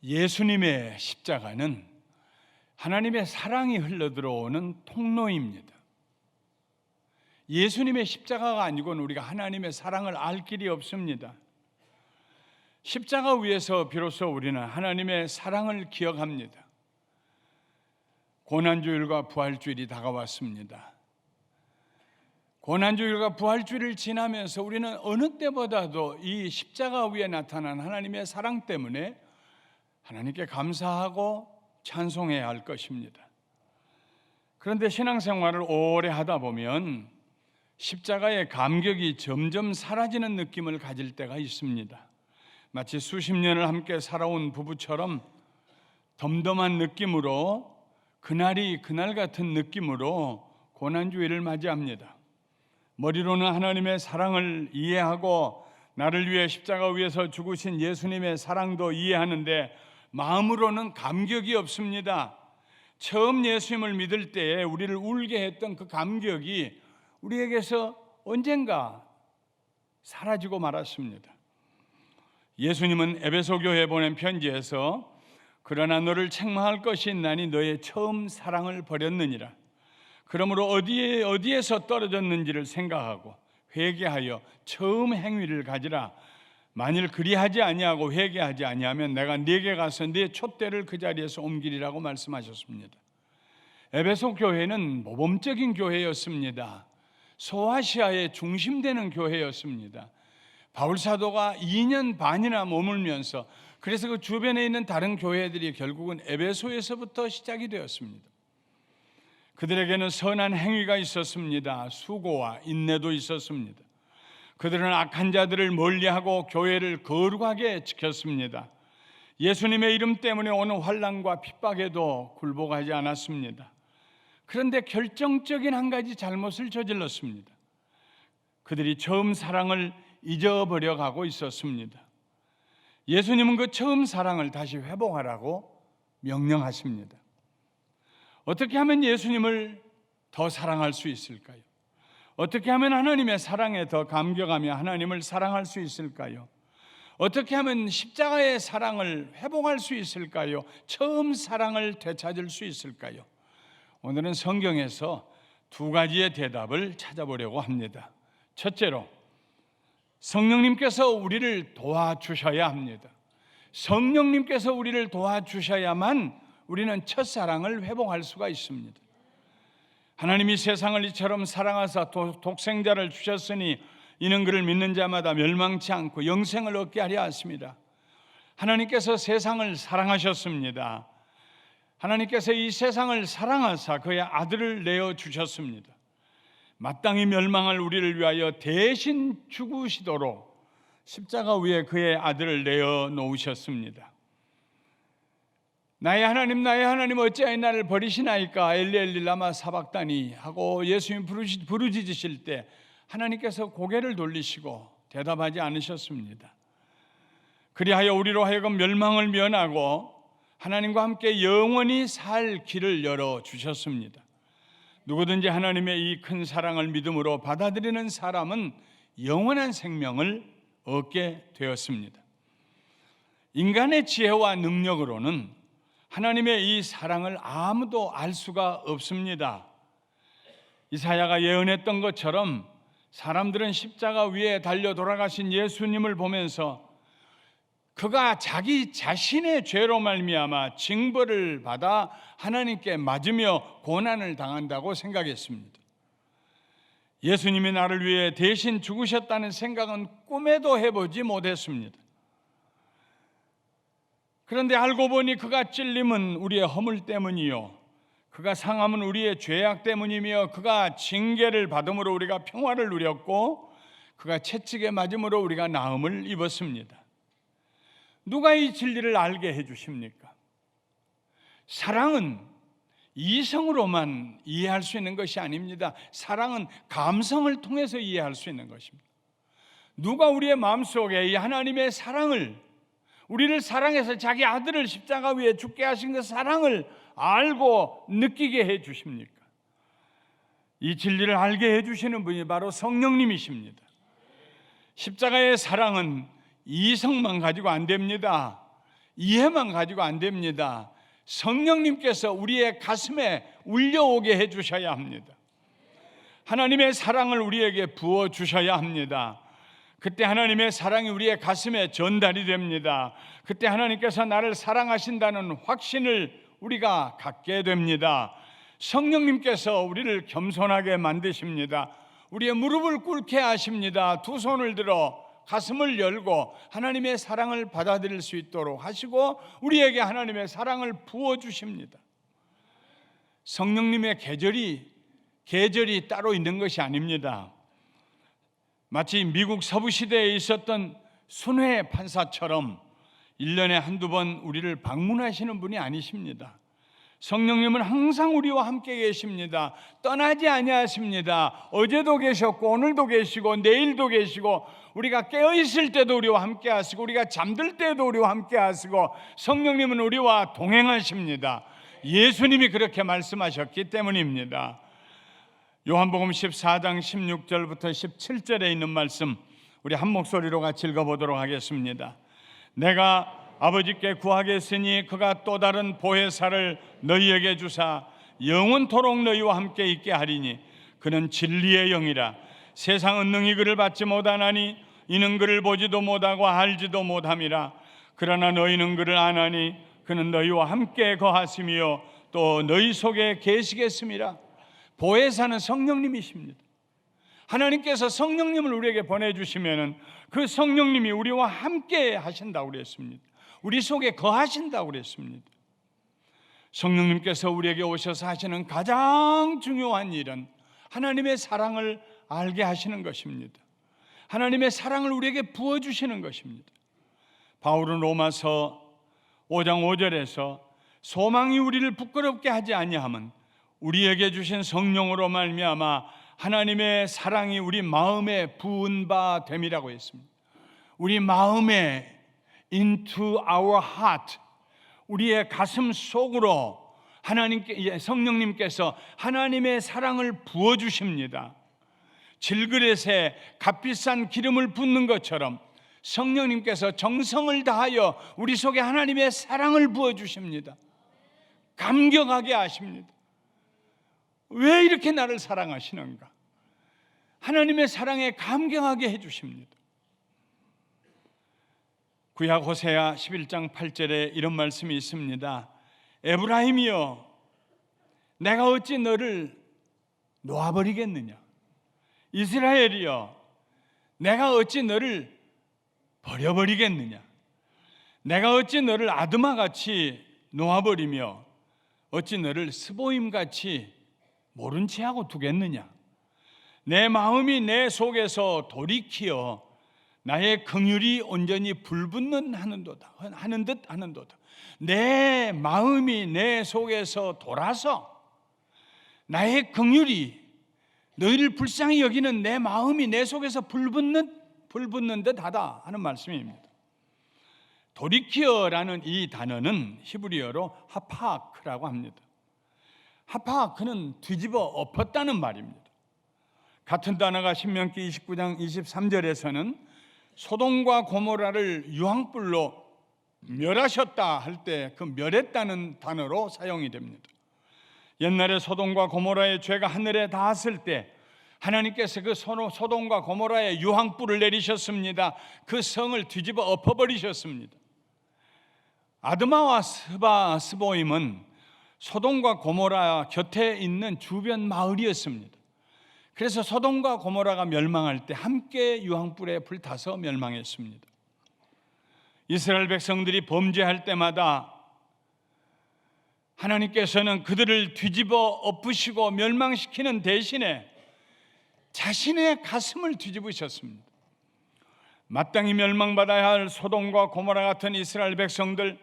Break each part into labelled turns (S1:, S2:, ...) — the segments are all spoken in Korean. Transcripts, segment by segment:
S1: 예수님의 십자가는 하나님의 사랑이 흘러들어오는 통로입니다. 예수님의 십자가가 아니고는 우리가 하나님의 사랑을 알 길이 없습니다. 십자가 위에서 비로소 우리는 하나님의 사랑을 기억합니다. 고난주일과 부활주일이 다가왔습니다. 고난주일과 부활주일을 지나면서 우리는 어느 때보다도 이 십자가 위에 나타난 하나님의 사랑 때문에 하나님께 감사하고 찬송해야 할 것입니다. 그런데 신앙생활을 오래 하다 보면 십자가의 감격이 점점 사라지는 느낌을 가질 때가 있습니다. 마치 수십 년을 함께 살아온 부부처럼 덤덤한 느낌으로, 그날이 그날 같은 느낌으로 고난주일을 맞이합니다. 머리로는 하나님의 사랑을 이해하고 나를 위해 십자가 위에서 죽으신 예수님의 사랑도 이해하는데 마음으로는 감격이 없습니다. 처음 예수님을 믿을 때에 우리를 울게 했던 그 감격이 우리에게서 언젠가 사라지고 말았습니다. 예수님은 에베소 교회에 보낸 편지에서 그러나 너를 책망할 것이 있나니 너의 처음 사랑을 버렸느니라. 그러므로 어디에서 떨어졌는지를 생각하고 회개하여 처음 행위를 가지라. 만일 그리하지 아니하고 회개하지 아니하면 내가 네게 가서 네 촛대를 그 자리에서 옮기리라고 말씀하셨습니다. 에베소 교회는 모범적인 교회였습니다. 소아시아의 중심되는 교회였습니다. 바울 사도가 2년 반이나 머물면서 그래서 그 주변에 있는 다른 교회들이 결국은 에베소에서부터 시작이 되었습니다. 그들에게는 선한 행위가 있었습니다. 수고와 인내도 있었습니다. 그들은 악한 자들을 멀리하고 교회를 거룩하게 지켰습니다. 예수님의 이름 때문에 오는 환난과 핍박에도 굴복하지 않았습니다. 그런데 결정적인 한 가지 잘못을 저질렀습니다. 그들이 처음 사랑을 잊어버려 가고 있었습니다. 예수님은 그 처음 사랑을 다시 회복하라고 명령하십니다. 어떻게 하면 예수님을 더 사랑할 수 있을까요? 어떻게 하면 하나님의 사랑에 더 감격하며 하나님을 사랑할 수 있을까요? 어떻게 하면 십자가의 사랑을 회복할 수 있을까요? 처음 사랑을 되찾을 수 있을까요? 오늘은 성경에서 두 가지의 대답을 찾아보려고 합니다. 첫째로, 성령님께서 우리를 도와주셔야 합니다. 성령님께서 우리를 도와주셔야만 우리는 첫사랑을 회복할 수가 있습니다. 하나님이 세상을 이처럼 사랑하사 독생자를 주셨으니 이는 그를 믿는 자마다 멸망치 않고 영생을 얻게 하려 하십니다. 하나님께서 세상을 사랑하셨습니다. 하나님께서 이 세상을 사랑하사 그의 아들을 내어주셨습니다. 마땅히 멸망할 우리를 위하여 대신 죽으시도록 십자가 위에 그의 아들을 내어놓으셨습니다. 나의 하나님 어찌하여 나를 버리시나이까 엘리 엘리 라마 사박다니 하고 예수님 부르짖으실 때 하나님께서 고개를 돌리시고 대답하지 않으셨습니다. 그리하여 우리로 하여금 멸망을 면하고 하나님과 함께 영원히 살 길을 열어주셨습니다. 누구든지 하나님의 이 큰 사랑을 믿음으로 받아들이는 사람은 영원한 생명을 얻게 되었습니다. 인간의 지혜와 능력으로는 하나님의 이 사랑을 아무도 알 수가 없습니다. 이사야가 예언했던 것처럼 사람들은 십자가 위에 달려 돌아가신 예수님을 보면서 그가 자기 자신의 죄로 말미암아 징벌을 받아 하나님께 맞으며 고난을 당한다고 생각했습니다. 예수님이 나를 위해 대신 죽으셨다는 생각은 꿈에도 해보지 못했습니다. 그런데 알고 보니 그가 찔림은 우리의 허물 때문이요 그가 상함은 우리의 죄악 때문이며 그가 징계를 받음으로 우리가 평화를 누렸고 그가 채찍에 맞음으로 우리가 나음을 입었습니다. 누가 이 진리를 알게 해주십니까? 사랑은 이성으로만 이해할 수 있는 것이 아닙니다. 사랑은 감성을 통해서 이해할 수 있는 것입니다. 누가 우리의 마음속에 이 하나님의 사랑을, 우리를 사랑해서 자기 아들을 십자가 위에 죽게 하신 그 사랑을 알고 느끼게 해 주십니까? 이 진리를 알게 해 주시는 분이 바로 성령님이십니다. 십자가의 사랑은 이성만 가지고 안 됩니다. 이해만 가지고 안 됩니다. 성령님께서 우리의 가슴에 울려오게 해주셔야 합니다. 하나님의 사랑을 우리에게 부어주셔야 합니다. 그때 하나님의 사랑이 우리의 가슴에 전달이 됩니다. 그때 하나님께서 나를 사랑하신다는 확신을 우리가 갖게 됩니다. 성령님께서 우리를 겸손하게 만드십니다. 우리의 무릎을 꿇게 하십니다. 두 손을 들어 가슴을 열고 하나님의 사랑을 받아들일 수 있도록 하시고 우리에게 하나님의 사랑을 부어주십니다. 성령님의 계절이 따로 있는 것이 아닙니다. 마치 미국 서부시대에 있었던 순회 판사처럼 1년에 한두 번 우리를 방문하시는 분이 아니십니다. 성령님은 항상 우리와 함께 계십니다. 떠나지 아니하십니다. 어제도 계셨고 오늘도 계시고 내일도 계시고 우리가 깨어있을 때도 우리와 함께 하시고 우리가 잠들 때도 우리와 함께 하시고 성령님은 우리와 동행하십니다. 예수님이 그렇게 말씀하셨기 때문입니다. 요한복음 14장 16절부터 17절에 있는 말씀 우리 한 목소리로 같이 읽어보도록 하겠습니다. 내가 아버지께 구하겠으니 그가 또 다른 보혜사를 너희에게 주사 영원토록 너희와 함께 있게 하리니 그는 진리의 영이라. 세상은 능히 그를 받지 못하나니 이는 그를 보지도 못하고 알지도 못함이라. 그러나 너희는 그를 아나니 그는 너희와 함께 거하시며 또 너희 속에 계시겠음이라. 보혜사는 성령님이십니다. 하나님께서 성령님을 우리에게 보내주시면 그 성령님이 우리와 함께 하신다고 그랬습니다. 우리 속에 거하신다고 그랬습니다. 성령님께서 우리에게 오셔서 하시는 가장 중요한 일은 하나님의 사랑을 알게 하시는 것입니다. 하나님의 사랑을 우리에게 부어주시는 것입니다. 바울은 로마서 5장 5절에서 소망이 우리를 부끄럽게 하지 아니함은 우리에게 주신 성령으로 말미암아 하나님의 사랑이 우리 마음에 부은 바 됨이라고 했습니다. 우리 마음에 into our heart, 우리의 가슴 속으로 성령님께서 하나님의 사랑을 부어주십니다. 질그릇에 값비싼 기름을 붓는 것처럼 성령님께서 정성을 다하여 우리 속에 하나님의 사랑을 부어주십니다. 감격하게 하십니다. 왜 이렇게 나를 사랑하시는가? 하나님의 사랑에 감격하게 해주십니다. 구약 호세아 11장 8절에 이런 말씀이 있습니다. 에브라임이여 내가 어찌 너를 놓아버리겠느냐? 이스라엘이여 내가 어찌 너를 버려버리겠느냐? 내가 어찌 너를 아드마같이 놓아버리며 어찌 너를 스보임같이 모른 채 하고 두겠느냐? 내 마음이 내 속에서 돌이키어 나의 긍휼이 온전히 불붙는 하는 듯 하는도다. 내 마음이 내 속에서 돌아서 나의 긍휼이 너희를 불쌍히 여기는 내 마음이 내 속에서 불붙는 듯 하다 하는 말씀입니다. 돌이키어라는 이 단어는 히브리어로 하파크라고 합니다. 하파크는 뒤집어 엎었다는 말입니다. 같은 단어가 신명기 29장 23절에서는 소돔과 고모라를 유황불로 멸하셨다 할 때 그 멸했다는 단어로 사용이 됩니다. 옛날에 소돔과 고모라의 죄가 하늘에 닿았을 때 하나님께서 그 소돔과 고모라의 유황불을 내리셨습니다. 그 성을 뒤집어 엎어버리셨습니다. 아드마와 스보임은 소돔과 고모라 곁에 있는 주변 마을이었습니다. 그래서 소돔과 고모라가 멸망할 때 함께 유황불에 불타서 멸망했습니다. 이스라엘 백성들이 범죄할 때마다 하나님께서는 그들을 뒤집어 엎으시고 멸망시키는 대신에 자신의 가슴을 뒤집으셨습니다. 마땅히 멸망받아야 할 소돔과 고모라 같은 이스라엘 백성들,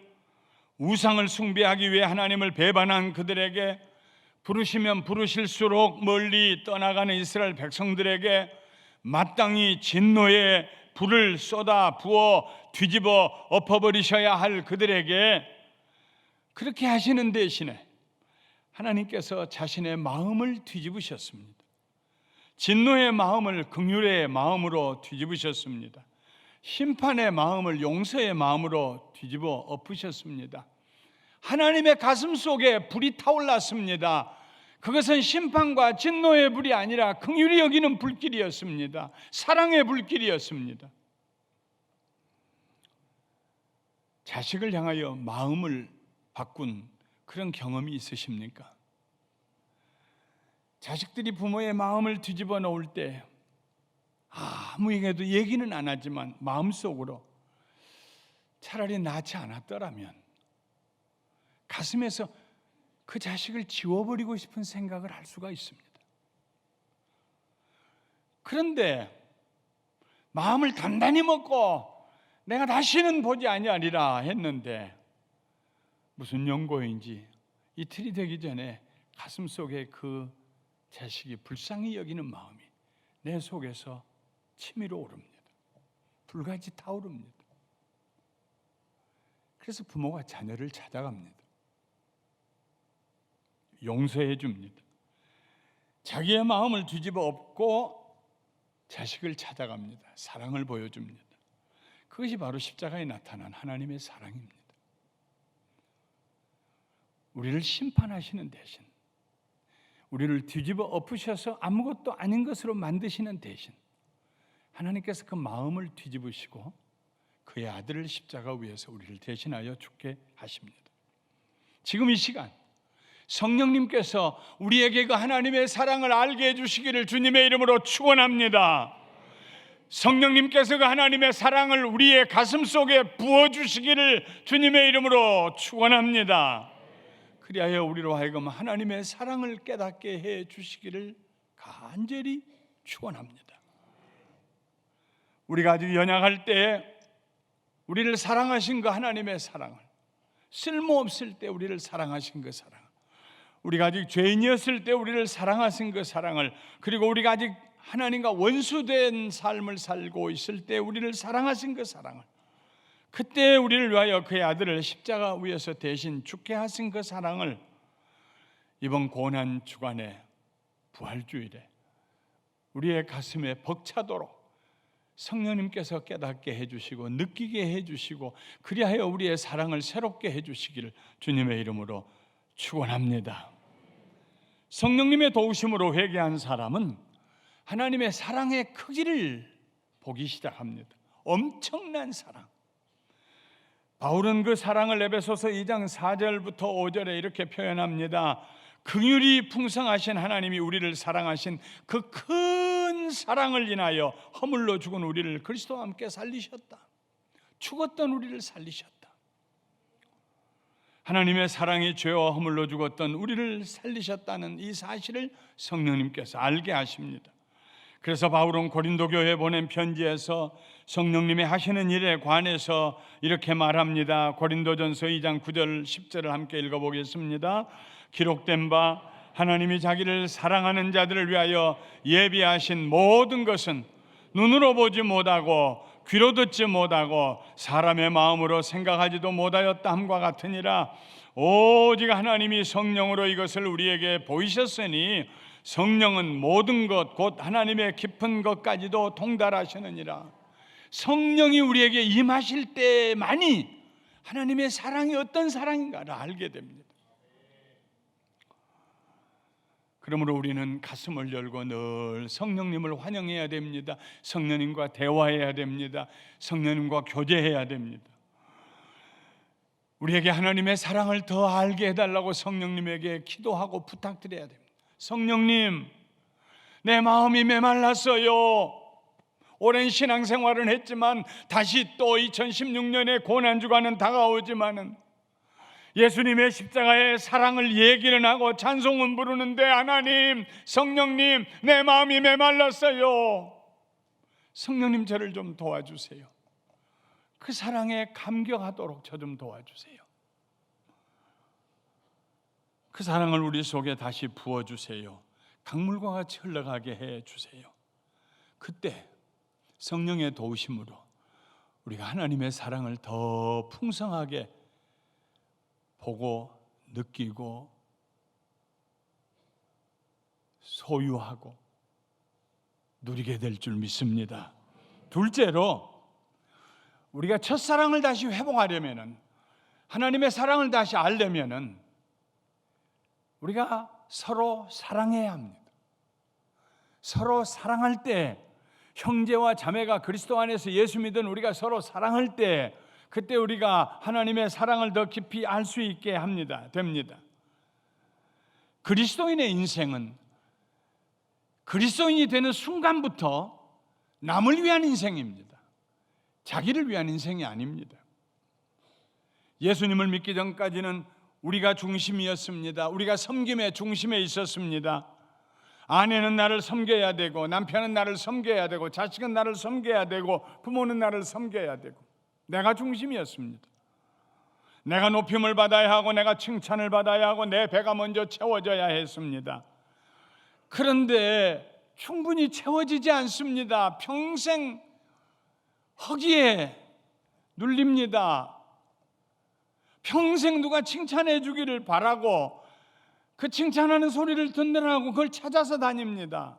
S1: 우상을 숭배하기 위해 하나님을 배반한 그들에게, 부르시면 부르실수록 멀리 떠나가는 이스라엘 백성들에게 마땅히 진노의 불을 쏟아 부어 뒤집어 엎어버리셔야 할 그들에게 그렇게 하시는 대신에 하나님께서 자신의 마음을 뒤집으셨습니다. 진노의 마음을 긍휼의 마음으로 뒤집으셨습니다. 심판의 마음을 용서의 마음으로 뒤집어 엎으셨습니다. 하나님의 가슴 속에 불이 타올랐습니다. 그것은 심판과 진노의 불이 아니라 긍휼히 여기는 불길이었습니다. 사랑의 불길이었습니다. 자식을 향하여 마음을 바꾼 그런 경험이 있으십니까? 자식들이 부모의 마음을 뒤집어 놓을 때 아무에게도 얘기는 안 하지만 마음속으로 차라리 낳지 않았더라면 가슴에서 그 자식을 지워버리고 싶은 생각을 할 수가 있습니다. 그런데 마음을 단단히 먹고 내가 다시는 보지 아니하리라 했는데 무슨 연고인지 이틀이 되기 전에 가슴속에 그 자식이 불쌍히 여기는 마음이 내 속에서 치밀어 오릅니다. 불같이 타오릅니다. 그래서 부모가 자녀를 찾아갑니다. 용서해 줍니다. 자기의 마음을 뒤집어 엎고 자식을 찾아갑니다. 사랑을 보여줍니다. 그것이 바로 십자가에 나타난 하나님의 사랑입니다. 우리를 심판하시는 대신, 우리를 뒤집어 엎으셔서 아무것도 아닌 것으로 만드시는 대신 하나님께서 그 마음을 뒤집으시고 그의 아들을 십자가 위에서 우리를 대신하여 죽게 하십니다. 지금 이 시간 성령님께서 우리에게 그 하나님의 사랑을 알게 해주시기를 주님의 이름으로 축원합니다. 성령님께서 그 하나님의 사랑을 우리의 가슴 속에 부어주시기를 주님의 이름으로 축원합니다. 그리하여 우리로 하여금 하나님의 사랑을 깨닫게 해주시기를 간절히 축원합니다. 우리가 아직 연약할 때 우리를 사랑하신 그 하나님의 사랑을, 쓸모없을 때 우리를 사랑하신 그 사랑, 우리가 아직 죄인이었을 때 우리를 사랑하신 그 사랑을, 그리고 우리가 아직 하나님과 원수된 삶을 살고 있을 때 우리를 사랑하신 그 사랑을, 그때 우리를 위하여 그의 아들을 십자가 위에서 대신 죽게 하신 그 사랑을 이번 고난 주간에 부활주일에 우리의 가슴에 벅차도록 성령님께서 깨닫게 해주시고 느끼게 해주시고 그리하여 우리의 사랑을 새롭게 해주시기를 주님의 이름으로 축원합니다. 성령님의 도우심으로 회개한 사람은 하나님의 사랑의 크기를 보기 시작합니다. 엄청난 사랑. 바울은 그 사랑을 에베소서 2장 4절부터 5절에 이렇게 표현합니다. 긍휼이 풍성하신 하나님이 우리를 사랑하신 그 큰 사랑을 인하여 허물로 죽은 우리를 그리스도와 함께 살리셨다. 죽었던 우리를 살리셨다. 하나님의 사랑이 죄와 허물로 죽었던 우리를 살리셨다는 이 사실을 성령님께서 알게 하십니다. 그래서 바울은 고린도 교회에 보낸 편지에서 성령님이 하시는 일에 관해서 이렇게 말합니다. 고린도전서 2장 9절 10절을 함께 읽어보겠습니다. 기록된 바 하나님이 자기를 사랑하는 자들을 위하여 예비하신 모든 것은 눈으로 보지 못하고 귀로 듣지 못하고 사람의 마음으로 생각하지도 못하였다 함과 같으니라. 오직 하나님이 성령으로 이것을 우리에게 보이셨으니 성령은 모든 것 곧 하나님의 깊은 것까지도 통달하시느니라. 성령이 우리에게 임하실 때만이 하나님의 사랑이 어떤 사랑인가를 알게 됩니다. 그러므로 우리는 가슴을 열고 늘 성령님을 환영해야 됩니다. 성령님과 대화해야 됩니다. 성령님과 교제해야 됩니다. 우리에게 하나님의 사랑을 더 알게 해달라고 성령님에게 기도하고 부탁드려야 됩니다. 성령님, 내 마음이 메말랐어요. 오랜 신앙생활은 했지만 다시 또 2016년의 고난주간은 다가오지만은 예수님의 십자가의 사랑을 얘기는 하고 찬송은 부르는데 하나님, 성령님, 내 마음이 메말랐어요. 성령님, 저를 좀 도와주세요. 그 사랑에 감격하도록 저 좀 도와주세요. 그 사랑을 우리 속에 다시 부어주세요. 강물과 같이 흘러가게 해주세요. 그때 성령의 도우심으로 우리가 하나님의 사랑을 더 풍성하게 보고 느끼고 소유하고 누리게 될 줄 믿습니다. 둘째로 우리가 첫사랑을 다시 회복하려면은, 하나님의 사랑을 다시 알려면은 우리가 서로 사랑해야 합니다. 서로 사랑할 때, 형제와 자매가 그리스도 안에서 예수 믿은 우리가 서로 사랑할 때, 그때 우리가 하나님의 사랑을 더 깊이 알 수 있게 됩니다. 그리스도인의 인생은 그리스도인이 되는 순간부터 남을 위한 인생입니다. 자기를 위한 인생이 아닙니다. 예수님을 믿기 전까지는 우리가 중심이었습니다. 우리가 섬김의 중심에 있었습니다. 아내는 나를 섬겨야 되고, 남편은 나를 섬겨야 되고, 자식은 나를 섬겨야 되고, 부모는 나를 섬겨야 되고, 내가 중심이었습니다. 내가 높임을 받아야 하고, 내가 칭찬을 받아야 하고, 내 배가 먼저 채워져야 했습니다. 그런데 충분히 채워지지 않습니다. 평생 허기에 눌립니다. 평생 누가 칭찬해 주기를 바라고, 그 칭찬하는 소리를 듣느라고 그걸 찾아서 다닙니다.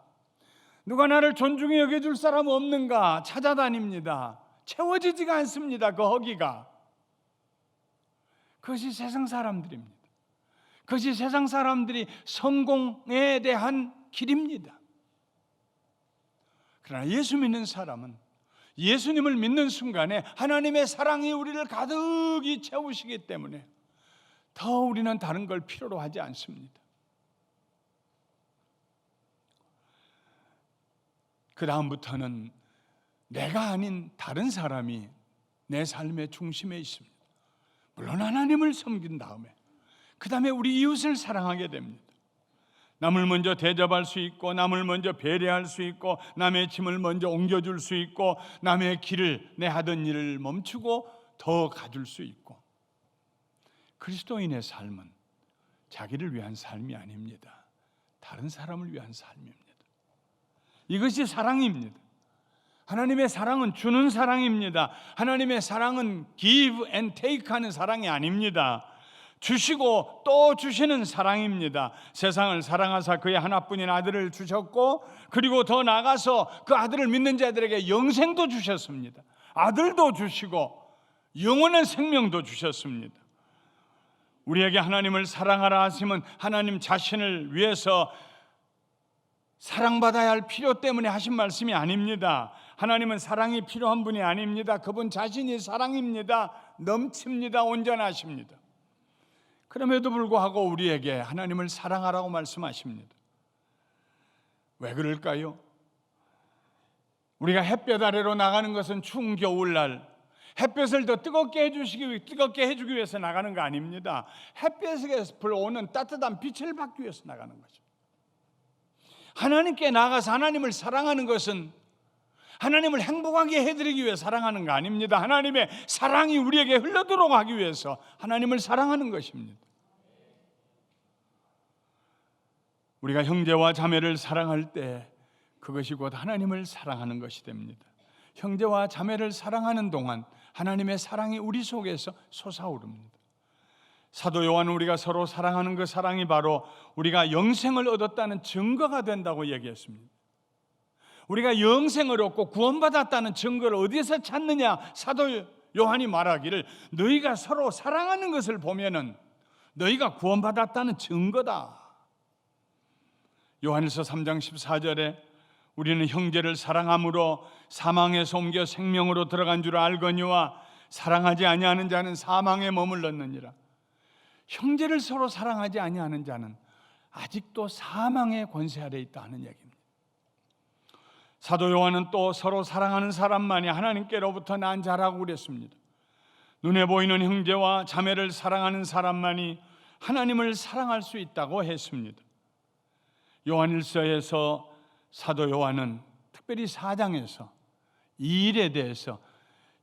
S1: 누가 나를 존중히 여겨줄 사람 없는가 찾아다닙니다. 채워지지가 않습니다. 그 허기가. 그것이 세상 사람들입니다. 그것이 세상 사람들이 성공에 대한 길입니다. 그러나 예수 믿는 사람은 예수님을 믿는 순간에 하나님의 사랑이 우리를 가득히 채우시기 때문에 더 우리는 다른 걸 필요로 하지 않습니다. 그 다음부터는 내가 아닌 다른 사람이 내 삶의 중심에 있습니다. 물론 하나님을 섬긴 다음에, 그 다음에 우리 이웃을 사랑하게 됩니다. 남을 먼저 대접할 수 있고, 남을 먼저 배려할 수 있고, 남의 짐을 먼저 옮겨줄 수 있고, 남의 길을, 내 하던 일을 멈추고 더 가줄 수 있고. 그리스도인의 삶은 자기를 위한 삶이 아닙니다. 다른 사람을 위한 삶입니다. 이것이 사랑입니다. 하나님의 사랑은 주는 사랑입니다. 하나님의 사랑은 give and take 하는 사랑이 아닙니다. 주시고 또 주시는 사랑입니다. 세상을 사랑하사 그의 하나뿐인 아들을 주셨고, 그리고 더 나아가서 그 아들을 믿는 자들에게 영생도 주셨습니다. 아들도 주시고 영원한 생명도 주셨습니다. 우리에게 하나님을 사랑하라 하시면 하나님 자신을 위해서 사랑받아야 할 필요 때문에 하신 말씀이 아닙니다. 하나님은 사랑이 필요한 분이 아닙니다. 그분 자신이 사랑입니다. 넘칩니다. 온전하십니다. 그럼에도 불구하고 우리에게 하나님을 사랑하라고 말씀하십니다. 왜 그럴까요? 우리가 햇볕 아래로 나가는 것은 추운 겨울날 햇볕을 더 뜨겁게 해주기 위해서 나가는 거 아닙니다. 햇볕에서 불어오는 따뜻한 빛을 받기 위해서 나가는 거죠. 하나님께 나가서 하나님을 사랑하는 것은 하나님을 행복하게 해드리기 위해 사랑하는 거 아닙니다. 하나님의 사랑이 우리에게 흘러들어오고 하기 위해서 하나님을 사랑하는 것입니다. 우리가 형제와 자매를 사랑할 때 그것이 곧 하나님을 사랑하는 것이 됩니다. 형제와 자매를 사랑하는 동안 하나님의 사랑이 우리 속에서 솟아오릅니다. 사도 요한은 우리가 서로 사랑하는 그 사랑이 바로 우리가 영생을 얻었다는 증거가 된다고 얘기했습니다. 우리가 영생을 얻고 구원받았다는 증거를 어디에서 찾느냐? 사도 요한이 말하기를 너희가 서로 사랑하는 것을 보면은 너희가 구원받았다는 증거다. 요한일서 3장 14절에 우리는 형제를 사랑함으로 사망에서 옮겨 생명으로 들어간 줄 알거니와 사랑하지 아니하는 자는 사망에 머물렀느니라. 형제를 서로 사랑하지 아니하는 자는 아직도 사망의 권세 아래 있다 하는 얘기입니다. 사도 요한은 또 서로 사랑하는 사람만이 하나님께로부터 난 자라고 그랬습니다. 눈에 보이는 형제와 자매를 사랑하는 사람만이 하나님을 사랑할 수 있다고 했습니다. 요한일서에서 사도 요한은 특별히 4장에서 이 일에 대해서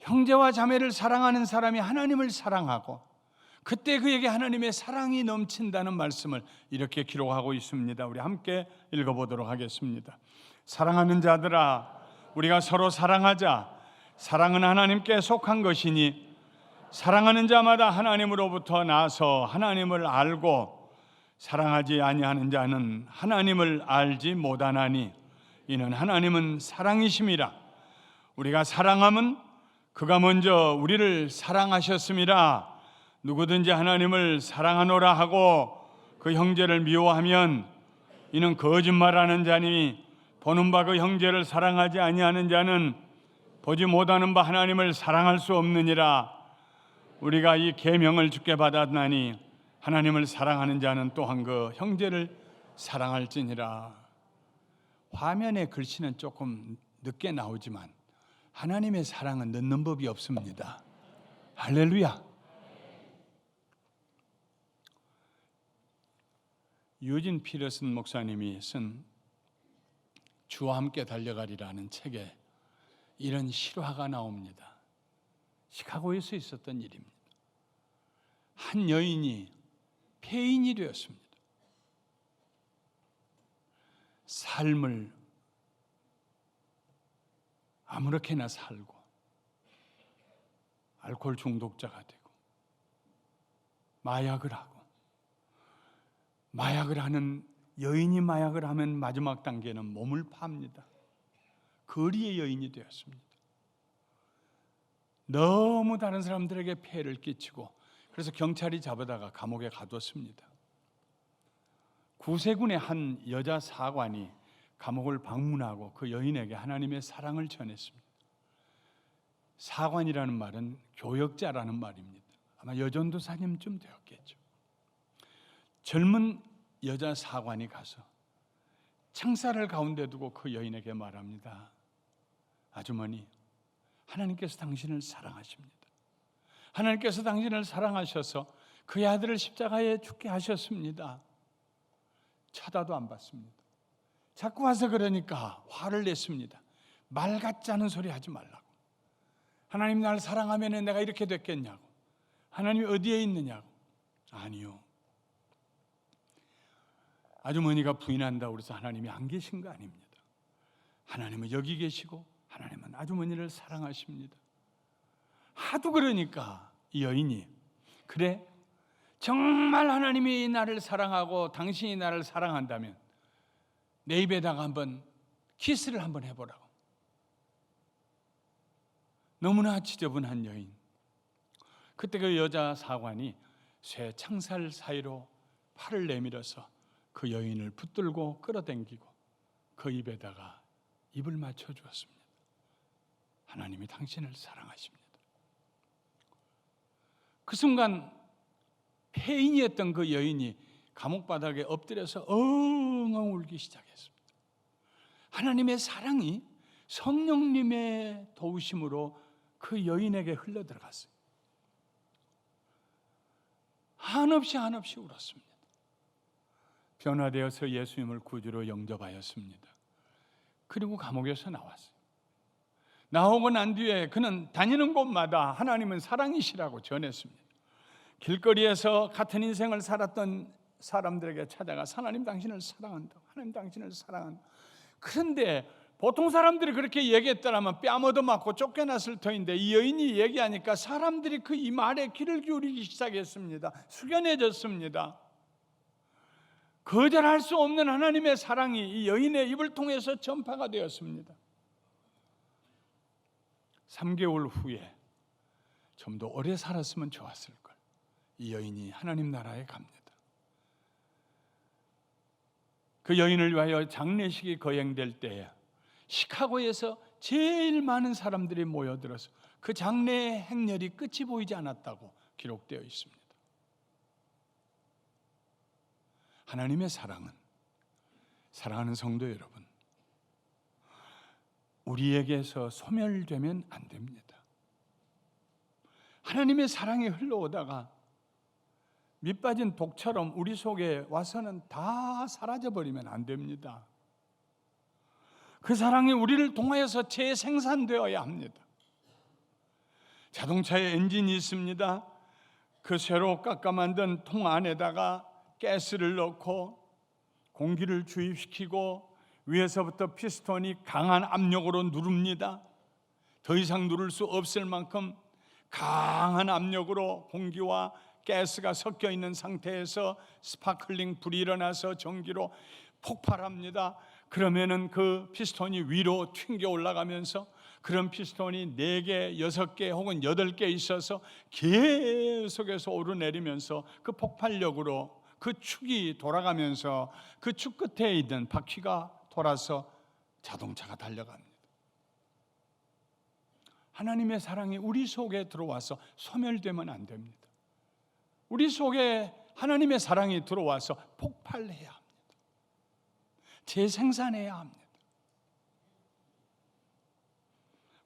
S1: 형제와 자매를 사랑하는 사람이 하나님을 사랑하고 그때 그에게 하나님의 사랑이 넘친다는 말씀을 이렇게 기록하고 있습니다. 우리 함께 읽어보도록 하겠습니다. 사랑하는 자들아, 우리가 서로 사랑하자. 사랑은 하나님께 속한 것이니 사랑하는 자마다 하나님으로부터 나서 하나님을 알고 사랑하지 아니하는 자는 하나님을 알지 못하나니 이는 하나님은 사랑이심이라. 우리가 사랑함은 그가 먼저 우리를 사랑하셨음이라. 누구든지 하나님을 사랑하노라 하고 그 형제를 미워하면 이는 거짓말하는 자니 보는 바 그 형제를 사랑하지 아니하는 자는 보지 못하는 바 하나님을 사랑할 수 없느니라. 우리가 이 계명을 주께 받았나니 하나님을 사랑하는 자는 또한 그 형제를 사랑할지니라. 화면에 글씨는 조금 늦게 나오지만 하나님의 사랑은 늦는 법이 없습니다. 할렐루야. 유진 피터슨 목사님이 쓴 주와 함께 달려가리라는 책에 이런 실화가 나옵니다. 시카고에서 있었던 일입니다. 한 여인이 폐인이 되었습니다. 삶을 아무렇게나 살고 알코올 중독자가 되고 마약을 하고, 마약을 하는 여인이 마약을 하면 마지막 단계는 몸을 팝니다. 거리의 여인이 되었습니다. 너무 다른 사람들에게 폐해를 끼치고, 그래서 경찰이 잡아다가 감옥에 가뒀습니다. 구세군의 한 여자 사관이 감옥을 방문하고 그 여인에게 하나님의 사랑을 전했습니다. 사관이라는 말은 교역자라는 말입니다. 아마 여전도사님쯤 되었겠죠. 젊은 여자 사관이 가서 창살을 가운데 두고 그 여인에게 말합니다. 아주머니, 하나님께서 당신을 사랑하십니다. 하나님께서 당신을 사랑하셔서 그의 아들을 십자가에 죽게 하셨습니다. 쳐다도 안 봤습니다. 자꾸 와서 그러니까 화를 냈습니다. 말 같지 않은 소리 하지 말라고. 하나님 날 사랑하면 내가 이렇게 됐겠냐고. 하나님이 어디에 있느냐고. 아니요. 아주머니가 부인한다고 해서 하나님이 안 계신 거 아닙니다. 하나님은 여기 계시고 하나님은 아주머니를 사랑하십니다. 하도 그러니까 이 여인이, 그래, 정말 하나님이 나를 사랑하고 당신이 나를 사랑한다면 내 입에다가 한번 키스를 한번 해보라고. 너무나 지저분한 여인. 그때 그 여자 사관이 쇠 창살 사이로 팔을 내밀어서 그 여인을 붙들고 끌어당기고 그 입에다가 입을 맞춰 주었습니다. 하나님이 당신을 사랑하십니다. 그 순간 폐인이었던 그 여인이 감옥 바닥에 엎드려서 엉엉 울기 시작했습니다. 하나님의 사랑이 성령님의 도우심으로 그 여인에게 흘러들어갔어요. 한없이 울었습니다. 변화되어서 예수님을 구주로 영접하였습니다. 그리고 감옥에서 나왔어요. 나오고 난 뒤에 그는 다니는 곳마다 하나님은 사랑이시라고 전했습니다. 길거리에서 같은 인생을 살았던 사람들에게 찾아가서 하나님 당신을 사랑한다고, 하나님 당신을 사랑한다. 그런데 보통 사람들이 그렇게 얘기했더라면 뺨 얻어맞고 쫓겨났을 터인데 이 여인이 얘기하니까 사람들이 그 이 말에 귀를 기울이기 시작했습니다. 숙연해졌습니다. 거절할 수 없는 하나님의 사랑이 이 여인의 입을 통해서 전파가 되었습니다. 3개월 후에 좀 더 오래 살았으면 좋았을 걸. 이 여인이 하나님 나라에 갑니다. 그 여인을 위하여 장례식이 거행될 때에 시카고에서 제일 많은 사람들이 모여들어서 그 장례 행렬이 끝이 보이지 않았다고 기록되어 있습니다. 하나님의 사랑은, 사랑하는 성도 여러분, 우리에게서 소멸되면 안 됩니다. 하나님의 사랑이 흘러오다가 밑빠진 독처럼 우리 속에 와서는 다 사라져버리면 안 됩니다. 그 사랑이 우리를 통하여서 재생산되어야 합니다. 자동차에 엔진이 있습니다. 그 쇠로 깎아 만든 통 안에다가 가스를 넣고 공기를 주입시키고 위에서부터 피스톤이 강한 압력으로 누릅니다. 더 이상 누를 수 없을 만큼 강한 압력으로 공기와 가스가 섞여 있는 상태에서 스파클링 불이 일어나서 전기로 폭발합니다. 그러면은 그 피스톤이 위로 튕겨 올라가면서 그런 피스톤이 4개, 6개 혹은 8개 있어서 계속해서 오르내리면서 그 폭발력으로 그 축이 돌아가면서 그 축 끝에 있는 바퀴가 돌아서 자동차가 달려갑니다. 하나님의 사랑이 우리 속에 들어와서 소멸되면 안 됩니다. 우리 속에 하나님의 사랑이 들어와서 폭발해야 합니다. 재생산해야 합니다.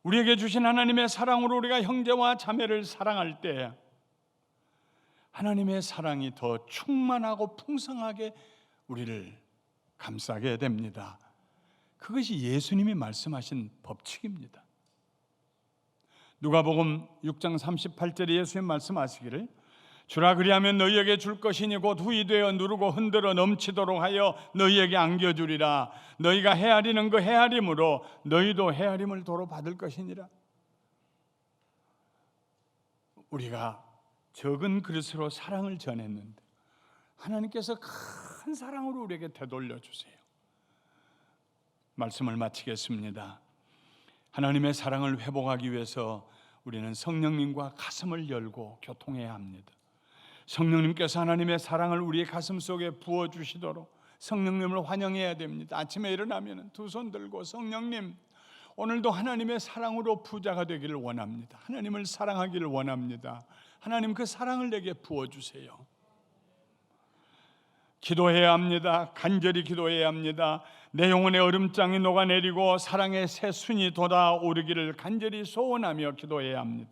S1: 우리에게 주신 하나님의 사랑으로 우리가 형제와 자매를 사랑할 때 하나님의 사랑이 더 충만하고 풍성하게 우리를 감싸게 됩니다. 그것이 예수님이 말씀하신 법칙입니다. 누가복음 6장 38절에 예수님 말씀하시기를 주라 그리하면 너희에게 줄 것이니 곧 후이 되어 누르고 흔들어 넘치도록 하여 너희에게 안겨주리라. 너희가 헤아리는 그 헤아림으로 너희도 헤아림을 도로 받을 것이니라. 우리가 적은 그릇으로 사랑을 전했는데 하나님께서 큰 사랑으로 우리에게 되돌려 주세요. 말씀을 마치겠습니다. 하나님의 사랑을 회복하기 위해서 우리는 성령님과 가슴을 열고 교통해야 합니다. 성령님께서 하나님의 사랑을 우리의 가슴 속에 부어주시도록 성령님을 환영해야 됩니다. 아침에 일어나면 두 손 들고 성령님, 오늘도 하나님의 사랑으로 부자가 되기를 원합니다. 하나님을 사랑하기를 원합니다. 하나님 그 사랑을 내게 부어주세요. 기도해야 합니다. 간절히 기도해야 합니다. 내 영혼의 얼음장이 녹아내리고 사랑의 새순이 돋아오르기를 간절히 소원하며 기도해야 합니다.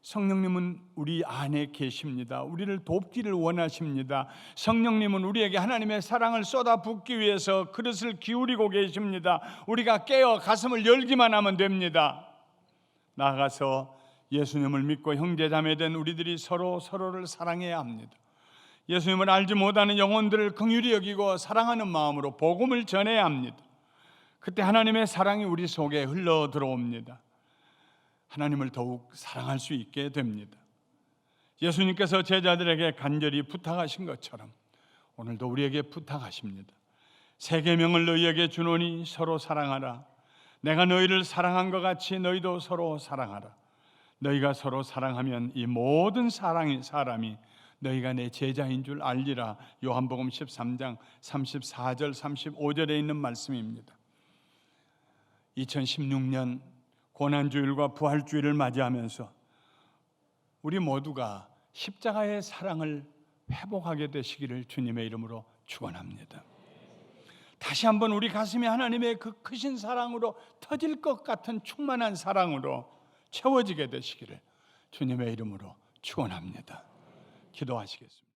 S1: 성령님은 우리 안에 계십니다. 우리를 돕기를 원하십니다. 성령님은 우리에게 하나님의 사랑을 쏟아붓기 위해서 그릇을 기울이고 계십니다. 우리가 깨어 가슴을 열기만 하면 됩니다. 나아가서 예수님을 믿고 형제자매된 우리들이 서로를 사랑해야 합니다. 예수님을 알지 못하는 영혼들을 긍휼히 여기고 사랑하는 마음으로 복음을 전해야 합니다. 그때 하나님의 사랑이 우리 속에 흘러 들어옵니다. 하나님을 더욱 사랑할 수 있게 됩니다. 예수님께서 제자들에게 간절히 부탁하신 것처럼 오늘도 우리에게 부탁하십니다. 새 계명을 너희에게 주노니 서로 사랑하라. 내가 너희를 사랑한 것 같이 너희도 서로 사랑하라. 너희가 서로 사랑하면 이 모든 사람이 너희가 내 제자인 줄 알리라. 요한복음 13장 34절 35절에 있는 말씀입니다. 2016년 고난주일과 부활주일을 맞이하면서 우리 모두가 십자가의 사랑을 회복하게 되시기를 주님의 이름으로 축원합니다. 다시 한번 우리 가슴이 하나님의 그 크신 사랑으로 터질 것 같은 충만한 사랑으로 채워지게 되시기를 주님의 이름으로 축원합니다. 기도하시겠습니다.